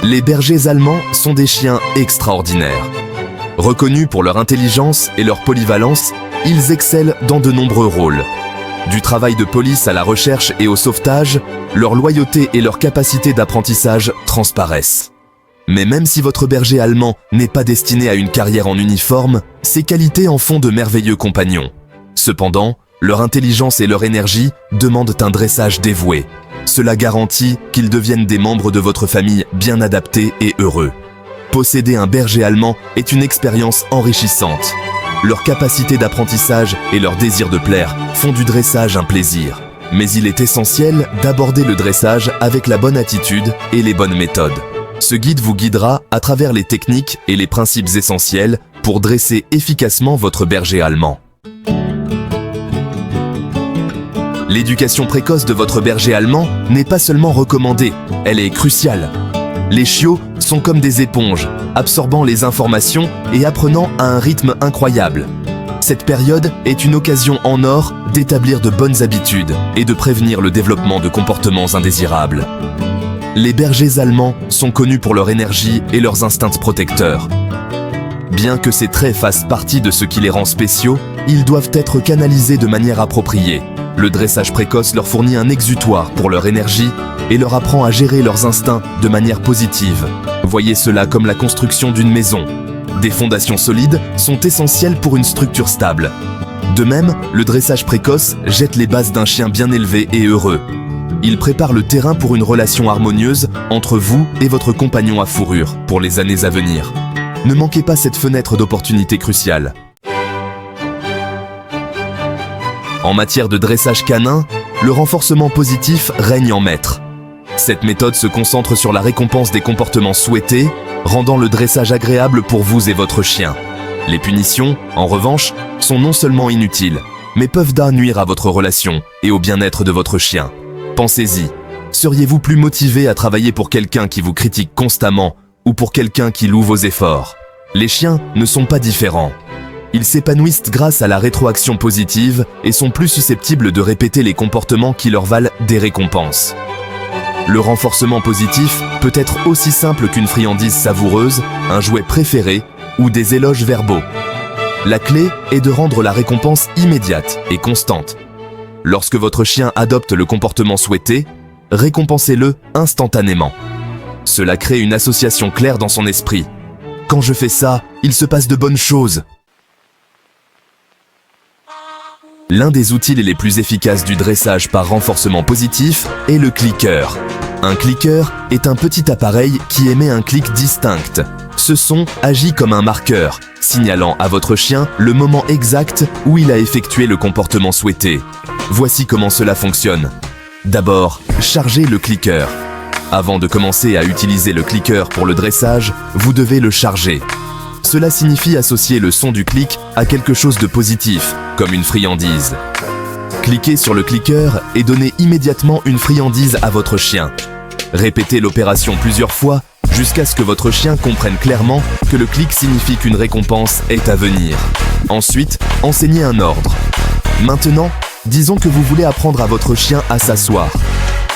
Les bergers allemands sont des chiens extraordinaires. Reconnus pour leur intelligence et leur polyvalence, ils excellent dans de nombreux rôles. Du travail de police à la recherche et au sauvetage, leur loyauté et leur capacité d'apprentissage transparaissent. Mais même si votre berger allemand n'est pas destiné à une carrière en uniforme, ses qualités en font de merveilleux compagnons. Cependant, leur intelligence et leur énergie demandent un dressage dévoué. Cela garantit qu'ils deviennent des membres de votre famille bien adaptés et heureux. Posséder un berger allemand est une expérience enrichissante. Leur capacité d'apprentissage et leur désir de plaire font du dressage un plaisir. Mais il est essentiel d'aborder le dressage avec la bonne attitude et les bonnes méthodes. Ce guide vous guidera à travers les techniques et les principes essentiels pour dresser efficacement votre berger allemand. L'éducation précoce de votre berger allemand n'est pas seulement recommandée, elle est cruciale. Les chiots sont comme des éponges, absorbant les informations et apprenant à un rythme incroyable. Cette période est une occasion en or d'établir de bonnes habitudes et de prévenir le développement de comportements indésirables. Les bergers allemands sont connus pour leur énergie et leurs instincts protecteurs. Bien que ces traits fassent partie de ce qui les rend spéciaux, ils doivent être canalisés de manière appropriée. Le dressage précoce leur fournit un exutoire pour leur énergie et leur apprend à gérer leurs instincts de manière positive. Voyez cela comme la construction d'une maison. Des fondations solides sont essentielles pour une structure stable. De même, le dressage précoce jette les bases d'un chien bien élevé et heureux. Il prépare le terrain pour une relation harmonieuse entre vous et votre compagnon à fourrure pour les années à venir. Ne manquez pas cette fenêtre d'opportunité cruciale. En matière de dressage canin, le renforcement positif règne en maître. Cette méthode se concentre sur la récompense des comportements souhaités, rendant le dressage agréable pour vous et votre chien. Les punitions, en revanche, sont non seulement inutiles, mais peuvent nuire à votre relation et au bien-être de votre chien. Pensez-y, seriez-vous plus motivé à travailler pour quelqu'un qui vous critique constamment ou pour quelqu'un qui loue vos efforts? Les chiens ne sont pas différents. Ils s'épanouissent grâce à la rétroaction positive et sont plus susceptibles de répéter les comportements qui leur valent des récompenses. Le renforcement positif peut être aussi simple qu'une friandise savoureuse, un jouet préféré ou des éloges verbaux. La clé est de rendre la récompense immédiate et constante. Lorsque votre chien adopte le comportement souhaité, récompensez-le instantanément. Cela crée une association claire dans son esprit. Quand je fais ça, il se passe de bonnes choses. L'un des outils les plus efficaces du dressage par renforcement positif est le clicker. Un clicker est un petit appareil qui émet un clic distinct. Ce son agit comme un marqueur, signalant à votre chien le moment exact où il a effectué le comportement souhaité. Voici comment cela fonctionne. D'abord, chargez le clicker. Avant de commencer à utiliser le clicker pour le dressage, vous devez le charger. Cela signifie associer le son du clic à quelque chose de positif, comme une friandise. Cliquez sur le clicker et donnez immédiatement une friandise à votre chien. Répétez l'opération plusieurs fois jusqu'à ce que votre chien comprenne clairement que le clic signifie qu'une récompense est à venir. Ensuite, enseignez un ordre. Maintenant, disons que vous voulez apprendre à votre chien à s'asseoir.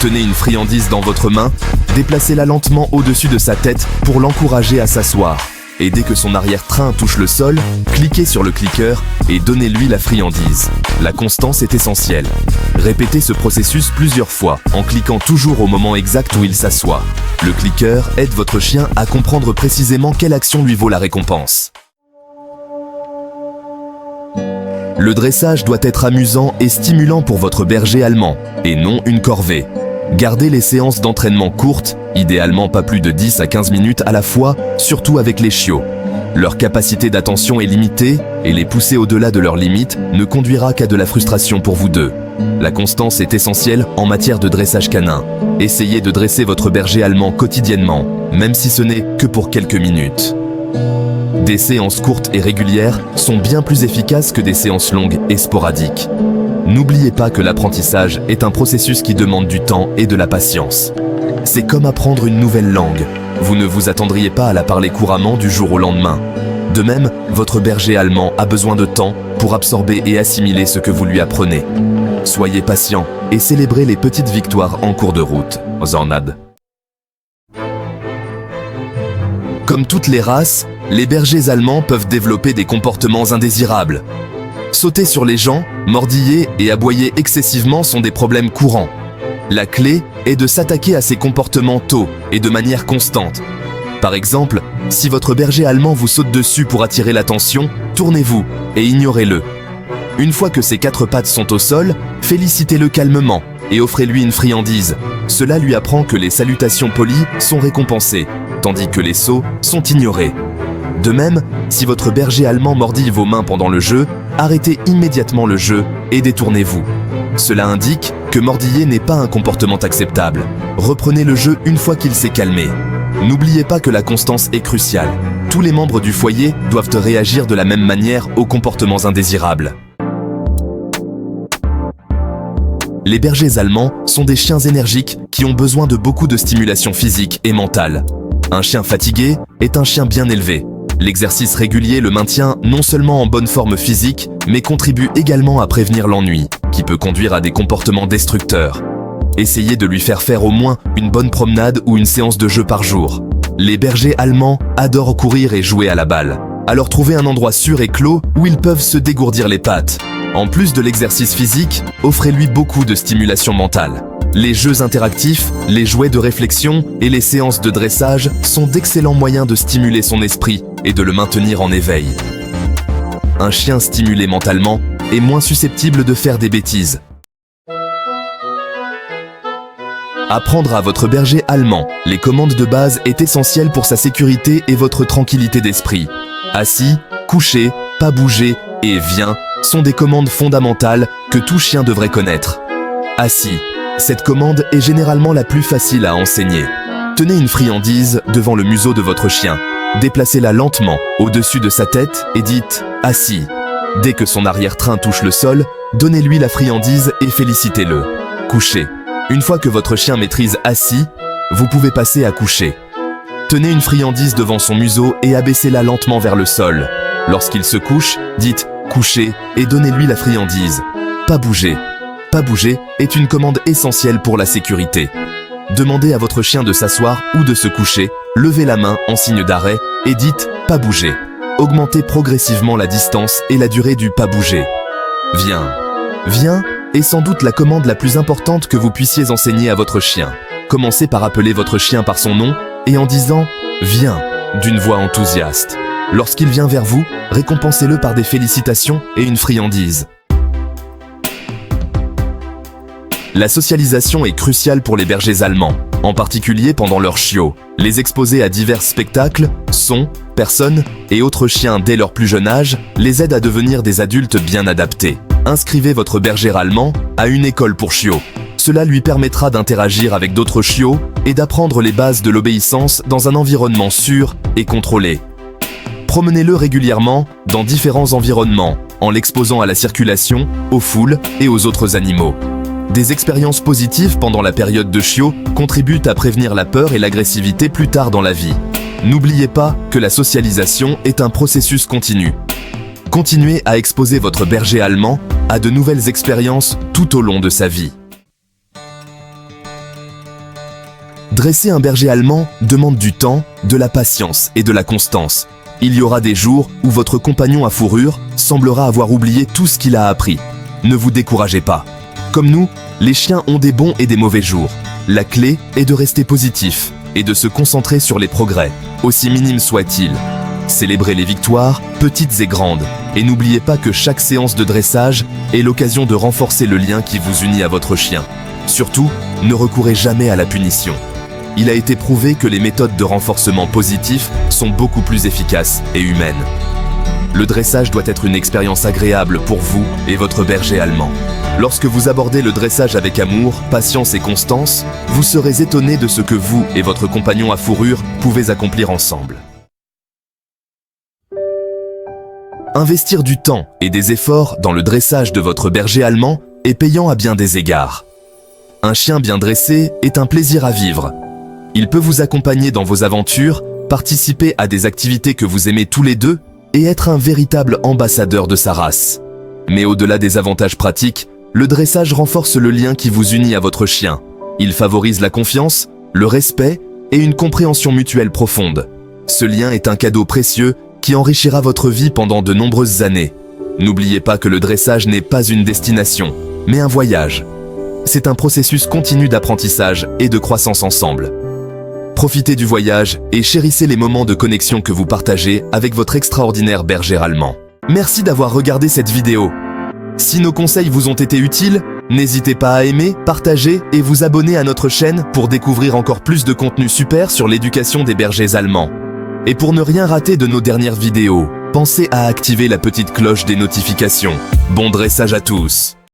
Tenez une friandise dans votre main, déplacez-la lentement au-dessus de sa tête pour l'encourager à s'asseoir. Et dès que son arrière-train touche le sol, cliquez sur le clicker et donnez-lui la friandise. La constance est essentielle. Répétez ce processus plusieurs fois en cliquant toujours au moment exact où il s'assoit. Le clicker aide votre chien à comprendre précisément quelle action lui vaut la récompense. Le dressage doit être amusant et stimulant pour votre berger allemand, et non une corvée. Gardez les séances d'entraînement courtes, idéalement pas plus de 10 à 15 minutes à la fois, surtout avec les chiots. Leur capacité d'attention est limitée et les pousser au-delà de leurs limites ne conduira qu'à de la frustration pour vous deux. La constance est essentielle en matière de dressage canin. Essayez de dresser votre berger allemand quotidiennement, même si ce n'est que pour quelques minutes. Des séances courtes et régulières sont bien plus efficaces que des séances longues et sporadiques. N'oubliez pas que l'apprentissage est un processus qui demande du temps et de la patience. C'est comme apprendre une nouvelle langue. Vous ne vous attendriez pas à la parler couramment du jour au lendemain. De même, votre berger allemand a besoin de temps pour absorber et assimiler ce que vous lui apprenez. Soyez patient et célébrez les petites victoires en cours de route. Zornad. Comme toutes les races, les bergers allemands peuvent développer des comportements indésirables. Sauter sur les gens, mordiller et aboyer excessivement sont des problèmes courants. La clé est de s'attaquer à ces comportements tôt et de manière constante. Par exemple, si votre berger allemand vous saute dessus pour attirer l'attention, tournez-vous et ignorez-le. Une fois que ses 4 pattes sont au sol, félicitez-le calmement et offrez-lui une friandise. Cela lui apprend que les salutations polies sont récompensées, tandis que les sauts sont ignorés. De même, si votre berger allemand mordille vos mains pendant le jeu, arrêtez immédiatement le jeu et détournez-vous. Cela indique que mordiller n'est pas un comportement acceptable. Reprenez le jeu une fois qu'il s'est calmé. N'oubliez pas que la constance est cruciale. Tous les membres du foyer doivent réagir de la même manière aux comportements indésirables. Les bergers allemands sont des chiens énergiques qui ont besoin de beaucoup de stimulation physique et mentale. Un chien fatigué est un chien bien élevé. L'exercice régulier le maintient non seulement en bonne forme physique, mais contribue également à prévenir l'ennui, qui peut conduire à des comportements destructeurs. Essayez de lui faire au moins une bonne promenade ou une séance de jeu par jour. Les bergers allemands adorent courir et jouer à la balle. Alors trouvez un endroit sûr et clos où ils peuvent se dégourdir les pattes. En plus de l'exercice physique, offrez-lui beaucoup de stimulation mentale. Les jeux interactifs, les jouets de réflexion et les séances de dressage sont d'excellents moyens de stimuler son esprit et de le maintenir en éveil. Un chien stimulé mentalement est moins susceptible de faire des bêtises. Apprendre à votre berger allemand les commandes de base est essentiel pour sa sécurité et votre tranquillité d'esprit. Assis, couché, pas bouger et viens sont des commandes fondamentales que tout chien devrait connaître. Assis. Cette commande est généralement la plus facile à enseigner. Tenez une friandise devant le museau de votre chien. Déplacez-la lentement au-dessus de sa tête et dites « assis ». Dès que son arrière-train touche le sol, donnez-lui la friandise et félicitez-le. Couché. Une fois que votre chien maîtrise « assis », vous pouvez passer à coucher. Tenez une friandise devant son museau et abaissez-la lentement vers le sol. Lorsqu'il se couche, dites « couché » et donnez-lui la friandise. Pas bouger. Pas bouger est une commande essentielle pour la sécurité. Demandez à votre chien de s'asseoir ou de se coucher, levez la main en signe d'arrêt et dites « pas bouger ». Augmentez progressivement la distance et la durée du « pas bouger ». Viens. Viens est sans doute la commande la plus importante que vous puissiez enseigner à votre chien. Commencez par appeler votre chien par son nom et en disant « viens » d'une voix enthousiaste. Lorsqu'il vient vers vous, récompensez-le par des félicitations et une friandise. La socialisation est cruciale pour les bergers allemands, en particulier pendant leur chiot. Les exposer à divers spectacles, sons, personnes et autres chiens dès leur plus jeune âge les aide à devenir des adultes bien adaptés. Inscrivez votre berger allemand à une école pour chiots. Cela lui permettra d'interagir avec d'autres chiots et d'apprendre les bases de l'obéissance dans un environnement sûr et contrôlé. Promenez-le régulièrement dans différents environnements, en l'exposant à la circulation, aux foules et aux autres animaux. Des expériences positives pendant la période de chiot contribuent à prévenir la peur et l'agressivité plus tard dans la vie. N'oubliez pas que la socialisation est un processus continu. Continuez à exposer votre berger allemand à de nouvelles expériences tout au long de sa vie. Dresser un berger allemand demande du temps, de la patience et de la constance. Il y aura des jours où votre compagnon à fourrure semblera avoir oublié tout ce qu'il a appris. Ne vous découragez pas. Comme nous, les chiens ont des bons et des mauvais jours. La clé est de rester positif et de se concentrer sur les progrès, aussi minimes soient-ils. Célébrez les victoires, petites et grandes, et n'oubliez pas que chaque séance de dressage est l'occasion de renforcer le lien qui vous unit à votre chien. Surtout, ne recourez jamais à la punition. Il a été prouvé que les méthodes de renforcement positif sont beaucoup plus efficaces et humaines. Le dressage doit être une expérience agréable pour vous et votre berger allemand. Lorsque vous abordez le dressage avec amour, patience et constance, vous serez étonné de ce que vous et votre compagnon à fourrure pouvez accomplir ensemble. Investir du temps et des efforts dans le dressage de votre berger allemand est payant à bien des égards. Un chien bien dressé est un plaisir à vivre. Il peut vous accompagner dans vos aventures, participer à des activités que vous aimez tous les deux et être un véritable ambassadeur de sa race. Mais au-delà des avantages pratiques, le dressage renforce le lien qui vous unit à votre chien. Il favorise la confiance, le respect et une compréhension mutuelle profonde. Ce lien est un cadeau précieux qui enrichira votre vie pendant de nombreuses années. N'oubliez pas que le dressage n'est pas une destination, mais un voyage. C'est un processus continu d'apprentissage et de croissance ensemble. Profitez du voyage et chérissez les moments de connexion que vous partagez avec votre extraordinaire berger allemand. Merci d'avoir regardé cette vidéo. Si nos conseils vous ont été utiles, n'hésitez pas à aimer, partager et vous abonner à notre chaîne pour découvrir encore plus de contenu super sur l'éducation des bergers allemands. Et pour ne rien rater de nos dernières vidéos, pensez à activer la petite cloche des notifications. Bon dressage à tous!